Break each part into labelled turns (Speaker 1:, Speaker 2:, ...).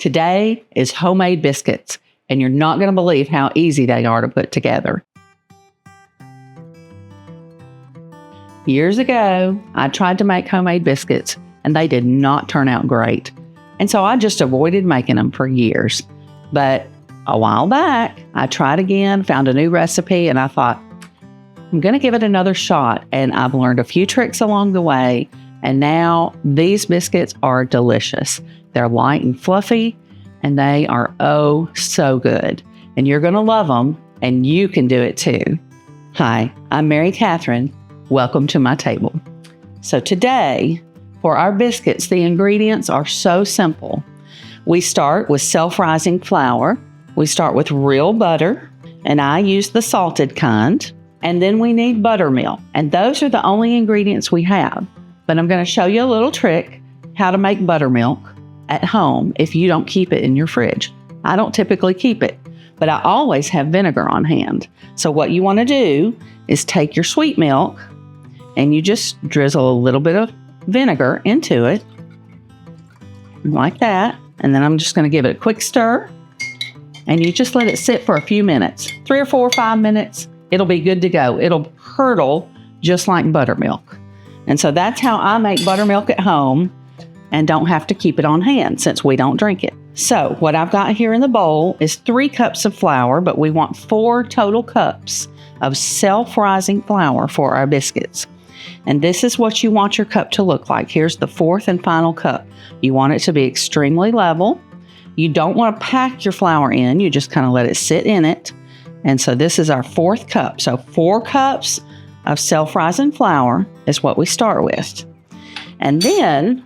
Speaker 1: Today is homemade biscuits, and you're not going to believe how easy they are to put together. Years ago, I tried to make homemade biscuits, and they did not turn out great. And so I just avoided making them for years. But a while back, I tried again, found a new recipe, and I thought, I'm going to give it another shot. And I've learned a few tricks along the way, and now these biscuits are delicious. They're light and fluffy, and they are oh so good. And you're going to love them, and you can do it too. Hi, I'm Mary Catherine. Welcome to my table. So today, for our biscuits, the ingredients are so simple. We start with self-rising flour. We start with real butter, and I use the salted kind. And then we need buttermilk, and those are the only ingredients we have. But I'm going to show you a little trick how to make buttermilk at home if you don't keep it in your fridge. I don't typically keep it, but I always have vinegar on hand. So what you want to do is take your sweet milk and you just drizzle a little bit of vinegar into it, like that. And then I'm just going to give it a quick stir, and you just let it sit for a few minutes, 3 or 4 or 5 minutes. It'll be good to go. It'll curdle just like buttermilk. And so that's how I make buttermilk at home and don't have to keep it on hand since we don't drink it. So what I've got here in the bowl is 3 cups of flour, but we want 4 total cups of self-rising flour for our biscuits. And this is what you want your cup to look like. Here's the 4th and final cup. You want it to be extremely level. You don't want to pack your flour in. You just kind of let it sit in it. And so this is our 4th cup. So 4 cups of self-rising flour is what we start with. And then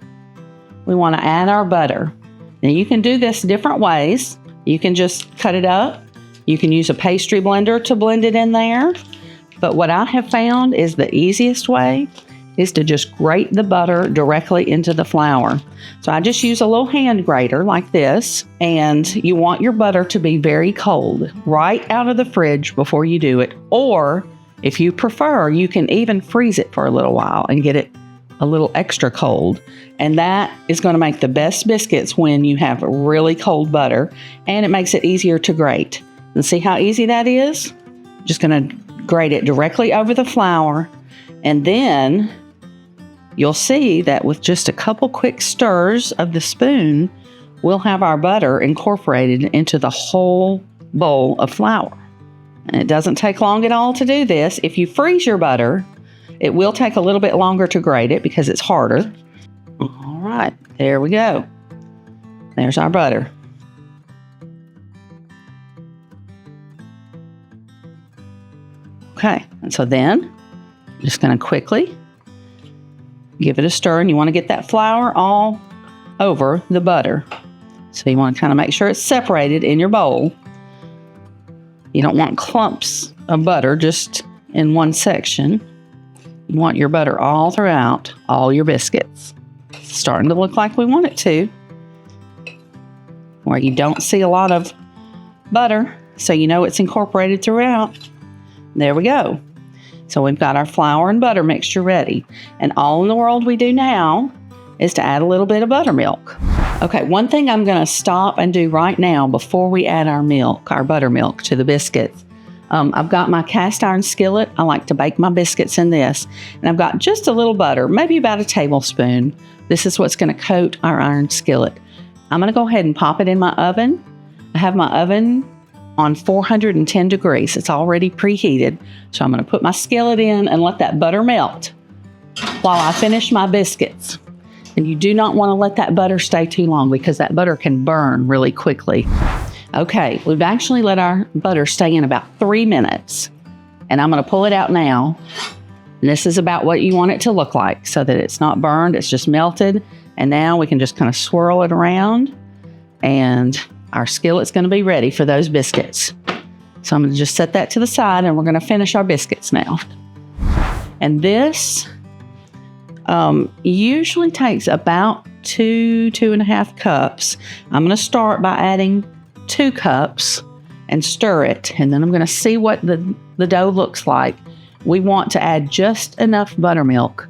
Speaker 1: we want to add our butter. Now you can do this different ways. You can just cut it up. You can use a pastry blender to blend it in there. But what I have found is the easiest way is to just grate the butter directly into the flour. So I just use a little hand grater like this, and you want your butter to be very cold right out of the fridge before you do it. Or if you prefer, you can even freeze it for a little while and get it a little extra cold. And that is going to make the best biscuits when you have really cold butter, and it makes it easier to grate. And see how easy that is? Just going to grate it directly over the flour, and then you'll see that with just a couple quick stirs of the spoon, we'll have our butter incorporated into the whole bowl of flour. And it doesn't take long at all to do this. If you freeze your butter, it will take a little bit longer to grate it because it's harder. All right, there we go. There's our butter. Okay, and so then I'm just going to quickly give it a stir, and you want to get that flour all over the butter. So you want to kind of make sure it's separated in your bowl. You don't want clumps of butter just in one section. You want your butter all throughout all your biscuits. It's starting to look like we want it to, where you don't see a lot of butter, so you know it's incorporated throughout. There we go. So we've got our flour and butter mixture ready. And all in the world we do now is to add a little bit of buttermilk. Okay, one thing I'm going to stop and do right now before we add our milk, our buttermilk, to the biscuits. I've got my cast iron skillet. I like to bake my biscuits in this. And I've got just a little butter, maybe about a tablespoon. This is what's going to coat our iron skillet. I'm going to go ahead and pop it in my oven. I have my oven on 410 degrees. It's already preheated. So I'm going to put my skillet in and let that butter melt while I finish my biscuits. And you do not want to let that butter stay too long because that butter can burn really quickly. Okay, we've actually let our butter stay in about 3 minutes. And I'm going to pull it out now. And this is about what you want it to look like so that it's not burned, it's just melted. And now we can just kind of swirl it around, and our skillet's going to be ready for those biscuits. So I'm going to just set that to the side, and we're going to finish our biscuits now. And this usually takes about 2.5 cups. I'm going to start by adding 2 cups and stir it, and then I'm going to see what the dough looks like. We want to add just enough buttermilk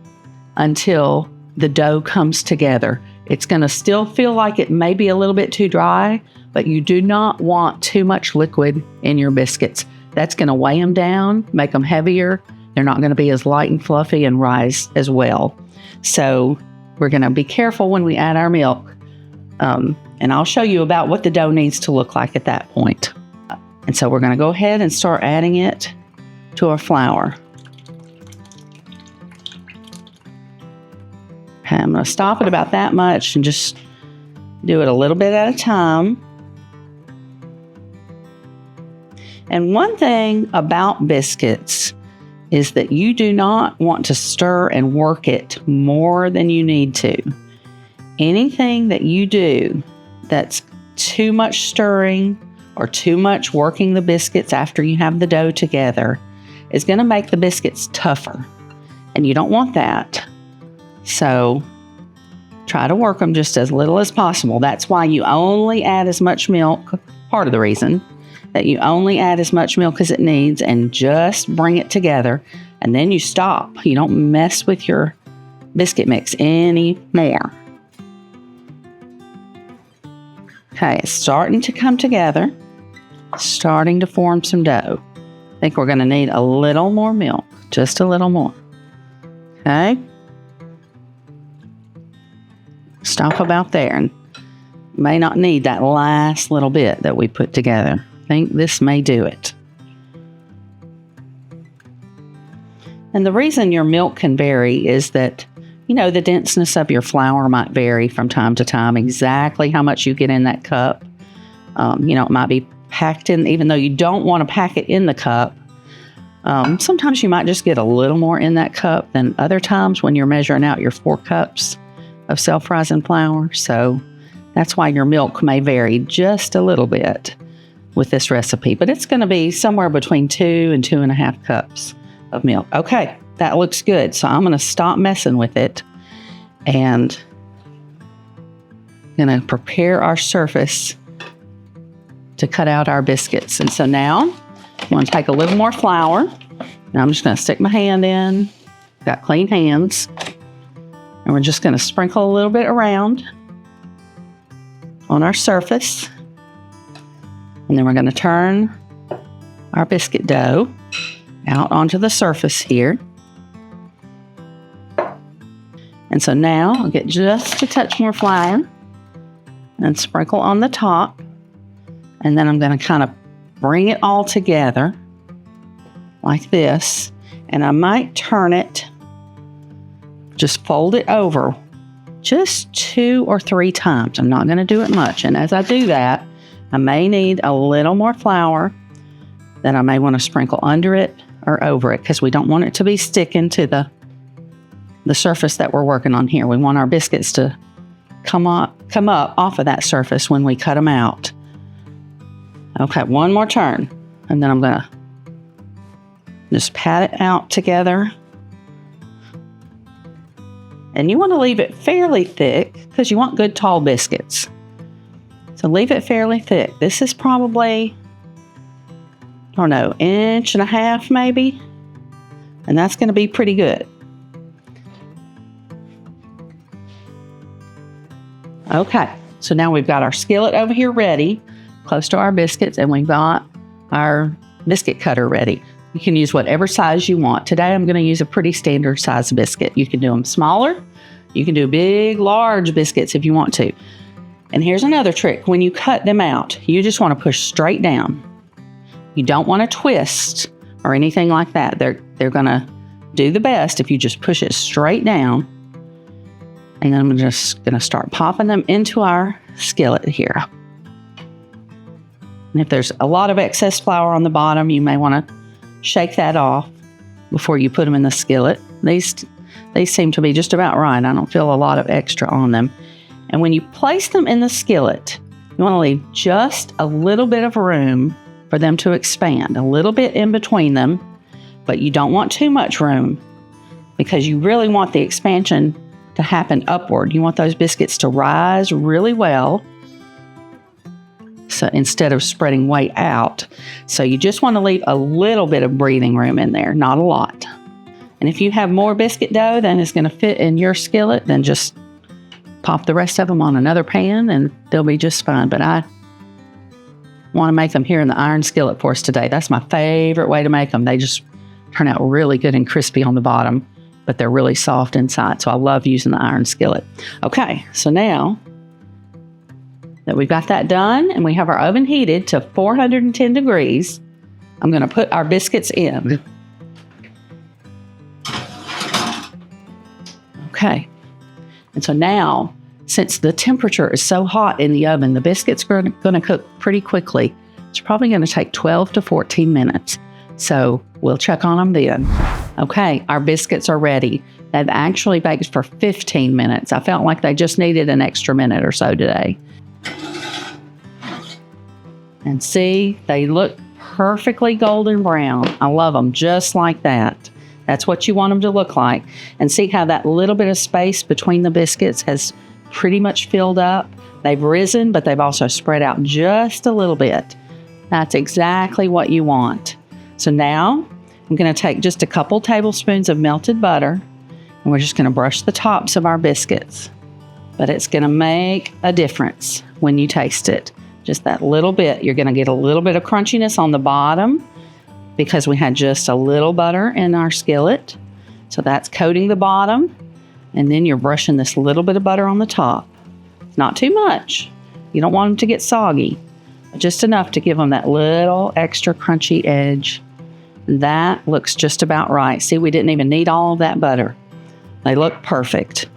Speaker 1: until the dough comes together. It's going to still feel like it may be a little bit too dry, but you do not want too much liquid in your biscuits. That's going to weigh them down, make them heavier. They're not going to be as light and fluffy and rise as well. So we're going to be careful when we add our milk. And I'll show you about what the dough needs to look like at that point. And so we're going to go ahead and start adding it to our flour. Okay, I'm going to stop at about that much and just do it a little bit at a time. And one thing about biscuits is that you do not want to stir and work it more than you need to. Anything that you do that's too much stirring or too much working the biscuits after you have the dough together is going to make the biscuits tougher. And you don't want that. So try to work them just as little as possible. That's why you only add as much milk, part of the reason that you only add as much milk as it needs and just bring it together. And then you stop. You don't mess with your biscuit mix anymore. Okay, it's starting to come together, starting to form some dough. I think we're going to need a little more milk, just a little more. Okay. Stop about there, and may not need that last little bit that we put together. I think this may do it. And the reason your milk can vary is that, you know, the denseness of your flour might vary from time to time, exactly how much you get in that cup. You know, it might be packed in, even though you don't want to pack it in the cup. Sometimes you might just get a little more in that cup than other times when you're measuring out your 4 cups of self-rising flour. So that's why your milk may vary just a little bit with this recipe, but it's going to be somewhere between 2 and 2.5 cups of milk. Okay, that looks good. So I'm going to stop messing with it and going to prepare our surface to cut out our biscuits. And so now I'm going to take a little more flour, and I'm just going to stick my hand in. Got clean hands. And we're just going to sprinkle a little bit around on our surface. And then we're going to turn our biscuit dough out onto the surface here. And so now I'll get just a touch more flour and sprinkle on the top. And then I'm going to kind of bring it all together like this. And I might turn it, just fold it over just 2 or 3 times. I'm not going to do it much. And as I do that, I may need a little more flour that I may want to sprinkle under it or over it, because we don't want it to be sticking to the surface that we're working on here. We want our biscuits to come up off of that surface when we cut them out. Okay, one more turn, and then I'm going to just pat it out together. And you want to leave it fairly thick because you want good tall biscuits. So leave it fairly thick. This is probably, I don't know, 1.5 inches maybe. And that's going to be pretty good. Okay, so now we've got our skillet over here ready, close to our biscuits, and we've got our biscuit cutter ready. You can use whatever size you want. Today I'm going to use a pretty standard size biscuit. You can do them smaller. You can do big, large biscuits if you want to. And here's another trick. When you cut them out, you just want to push straight down. You don't want to twist or anything like that. They're going to do the best if you just push it straight down. And then I'm just going to start popping them into our skillet here. And if there's a lot of excess flour on the bottom, you may want to shake that off before you put them in the skillet. These seem to be just about right. I don't feel a lot of extra on them. And when you place them in the skillet, you want to leave just a little bit of room for them to expand, a little bit in between them, but you don't want too much room because you really want the expansion to happen upward. You want those biscuits to rise really well. So instead of spreading way out. So you just want to leave a little bit of breathing room in there, not a lot. And if you have more biscuit dough than is going to fit in your skillet, then just pop the rest of them on another pan and they'll be just fine. But I want to make them here in the iron skillet for us today. That's my favorite way to make them. They just turn out really good and crispy on the bottom, but they're really soft inside. So I love using the iron skillet. Okay, so now that we've got that done and we have our oven heated to 410 degrees, I'm going to put our biscuits in. Okay, and so now, since the temperature is so hot in the oven, the biscuits are going to cook pretty quickly. It's probably going to take 12 to 14 minutes. So we'll check on them then. Okay, our biscuits are ready. They've actually baked for 15 minutes. I felt like they just needed an extra minute or so today. And see, they look perfectly golden brown. I love them just like that. That's what you want them to look like. And see how that little bit of space between the biscuits has pretty much filled up. They've risen, but they've also spread out just a little bit. That's exactly what you want. So now I'm going to take just a couple tablespoons of melted butter, and we're just going to brush the tops of our biscuits. But it's going to make a difference when you taste it. Just that little bit. You're going to get a little bit of crunchiness on the bottom because we had just a little butter in our skillet. So that's coating the bottom. And then you're brushing this little bit of butter on the top. Not too much. You don't want them to get soggy, but just enough to give them that little extra crunchy edge. That looks just about right. See, we didn't even need all of that butter. They look perfect.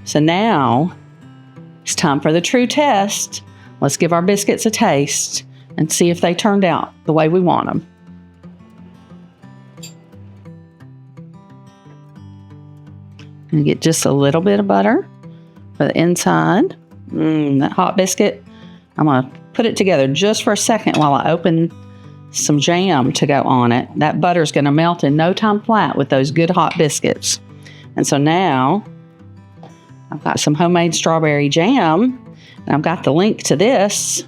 Speaker 1: So now it's time for the true test. Let's give our biscuits a taste and see if they turned out the way we want them. And get just a little bit of butter for the inside. That hot biscuit. I'm going to put it together just for a second while I open some jam to go on it. That butter is going to melt in no time flat with those good hot biscuits. And so now I've got some homemade strawberry jam, and I've got the link to this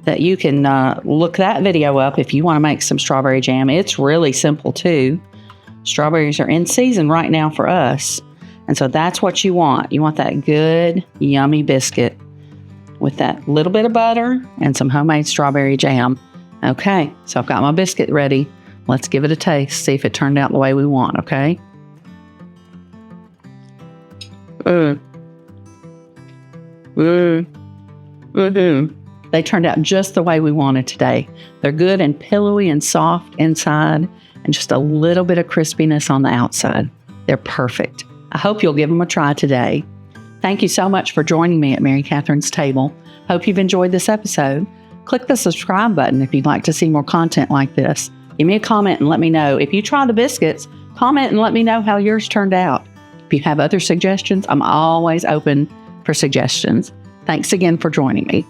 Speaker 1: that you can look that video up if you want to make some strawberry jam. It's really simple too. Strawberries are in season right now for us. And so that's what you want. You want that good, yummy biscuit with that little bit of butter and some homemade strawberry jam. Okay, so I've got my biscuit ready. Let's give it a taste, see if it turned out the way we want, okay? They turned out just the way we wanted today. They're good and pillowy and soft inside, and just a little bit of crispiness on the outside. They're perfect. I hope you'll give them a try today. Thank you so much for joining me at Mary Catherine's Table. Hope you've enjoyed this episode. Click the subscribe button if you'd like to see more content like this. Give me a comment and let me know. If you try the biscuits, comment and let me know how yours turned out. If you have other suggestions, I'm always open for suggestions. Thanks again for joining me.